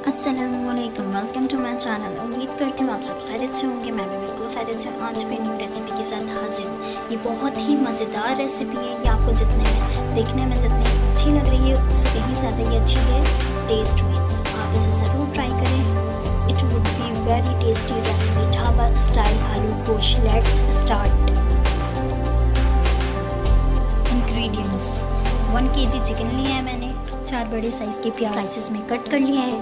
अस्सलामुअलैकुम, welcome to my channel. उम्मीद करती हूँ आप सब खैरियत से होंगे। मैं भी बिल्कुल खैरियत से हूँ। आज भी न्यू रेसिपी के साथ हाजिर हूँ। ये बहुत ही मज़ेदार रेसिपी है। ये आपको देखने में जितनी अच्छी लग रही है उससे कहीं ज़्यादा ये अच्छी है टेस्ट में। आप इसे ज़रूर ट्राई करें। It would be very tasty recipe, dhaba style आलू गोश्त। Let's start. Ingredients: 1 kg chicken लिया है मैंने, 4 बड़े साइज़ के प्याज स्लाइसेस में कट कर लिया है,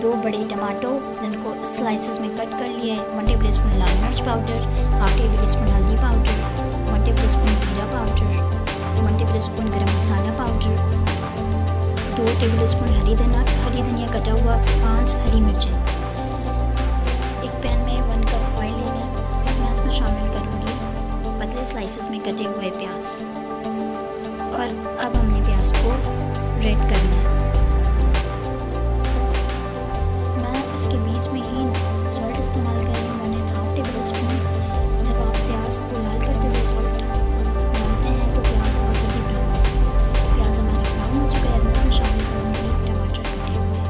2 बड़े टमाटो जिनको स्लाइसेस में कट कर लिया है, 1 टेबल स्पून लाल मिर्च पाउडर, 1/2 टेबल स्पून हल्दी पाउडर, 1 टेबल स्पून ज़ीरा पाउडर, 1 टेबल स्पून गरम मसाला पाउडर, 2 टेबल स्पून हरी धनिया कटा हुआ, 5 हरी मिर्चें। एक पैन में 1 कप ऑयल लेंगे। मैं इसमें शामिल करूँगी पतले स्लाइसेस में कटे हुए प्याज। और अब हमने प्याज को रेड करना है। मैं इसके बीच में ही सॉल्ट इस्तेमाल कर रही हूँ। मैंने 1/2 टेबल स्पून। जब आप प्याज को लाल करते हुए सॉल्ट डालते हैं तो प्याज बहुत जल्दी ब्राउन होता है। प्याज हमारा ब्राउन हो चुका है। मैं इसमें शामिल करूँगी टमाटर कटे हुए।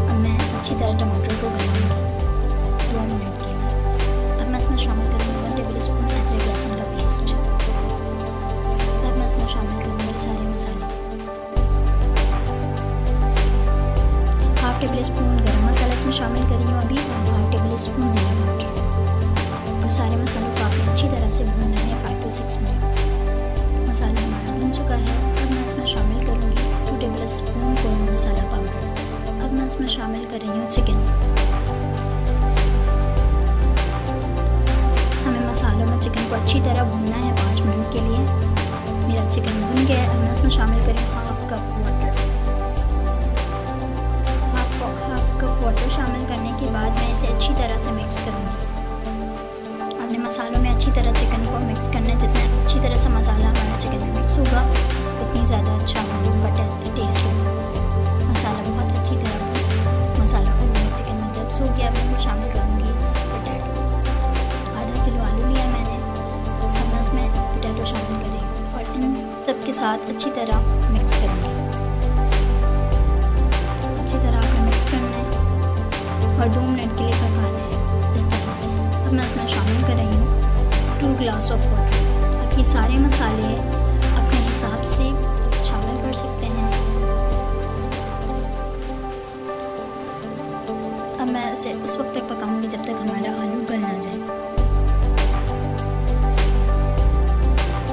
अब मैं अच्छी तरह टमाटर को गलाऊँगी 2 मिनट के लिए। अब मैं इसमें शामिल करूँगी 1 टेबल स्पून अदरक लहसुन का पेस्ट। अब मैं इसमें शामिल करूँगी सारे मसाले। 1/2 टेबल स्पून गरम मसाला इसमें शामिल कर रही हूँ अभी, और 1/2 टेबल स्पून ज़ीरा पाउडर। और सारे मसालों को आपने अच्छी तरह से भूनना है 5 to 6 मिनट। मसाला हमारा भून चुका है। अब मैं इसमें शामिल करूँगी 2 टेबल स्पून गरम मसाला पाउडर। अब मैं इसमें शामिल कर रही हूँ चिकन। हमें मसालों में चिकन को अच्छी तरह भूनना है 5 मिनट के लिए। मेरा चिकन भुन गया है। अब मैं इसमें शामिल कर रही हूँ 1/2 कप वाटर। 1/2 कप वाटर शामिल करने के बाद मैं इसे अच्छी तरह से मिक्स करूँगी। आपने मसालों में अच्छी तरह चिकन को मिक्स करना है। जितना अच्छी तरह से मसाला हमारा चिकन में मिक्स होगा उतनी ज़्यादा अच्छा होगा टेस्ट होगा। मसाला बहुत अच्छी तरह मसाला हो गया चिकन में। जब सूख गया मैं शामिल करूँगी पोटैटो। 1/2 किलो आलू लिया मैंने। अब मैं इसमें पोटैटो शामिल कर रही हूँ और इन सब के साथ अच्छी तरह मिक्स करूँगी। अच्छी तरह आपने मिक्स करना है और 2 मिनट के लिए पकाना है इस तरह से। अब मैं इसमें शामिल कर रही हूँ 2 ग्लास ऑफ वाटर। अब ये सारे मसाले अपने हिसाब से शामिल कर सकते हैं। अब मैं इसे उस वक्त तक पकाऊंगी जब तक हमारा आलू गल ना जाए।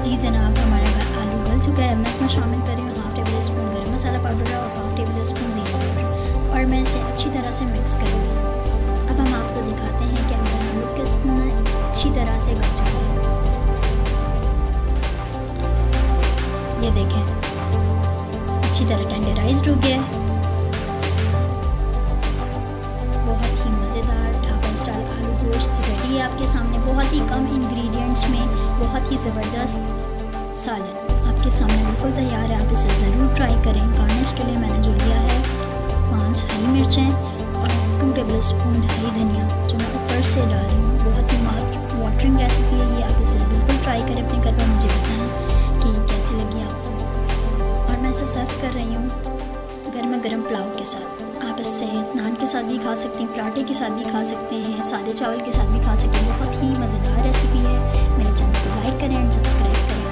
जी जनाब, हमारा आलू गल चुका है। मैं इसमें शामिल कर रही हूँ 1/2 टेबल स्पून गरम मसाला पाउडर और 1/2 टेबल स्पून ज़ीरा पाउडर, और मैं इसे अच्छी तरह से मिक्स करूँगी। अब हम आपको दिखाते हैं कि हमारा आलू कितना अच्छी तरह से गल चुका है। ये देखें, अच्छी तरह टेंडराइज्ड हो गया है। बहुत ही मज़ेदार ढाबा स्टाइल आलू गोश्त रेडी है आपके सामने। बहुत ही कम इंग्रेडिएंट्स में बहुत ही ज़बरदस्त सालन आपके सामने बिल्कुल तैयार है। आप इसे ज़रूर ट्राई करें। गार्निश के लिए मैंने जो लिया है 5 हरी मिर्चें और 2 टेबल स्पून हरी धनिया जो मैं ऊपर से डाल रही हूँ। बहुत ही वाटरिंग रेसिपी है ये। आप इसे बिल्कुल ट्राई करें अपने घर पर। मुझे बताएं कि कैसी लगी आपको। और मैं इसे सर्व कर रही हूँ गर्मा गर्म पुलाव के साथ। आप इससे नान के साथ भी खा सकते हैं, पराठे के साथ भी खा सकते हैं, सादे चावल के साथ भी खा सकते हैं। बहुत ही मज़ेदार रेसिपी है। मेरे चैनल को लाइक करें एंड सब्सक्राइब करें।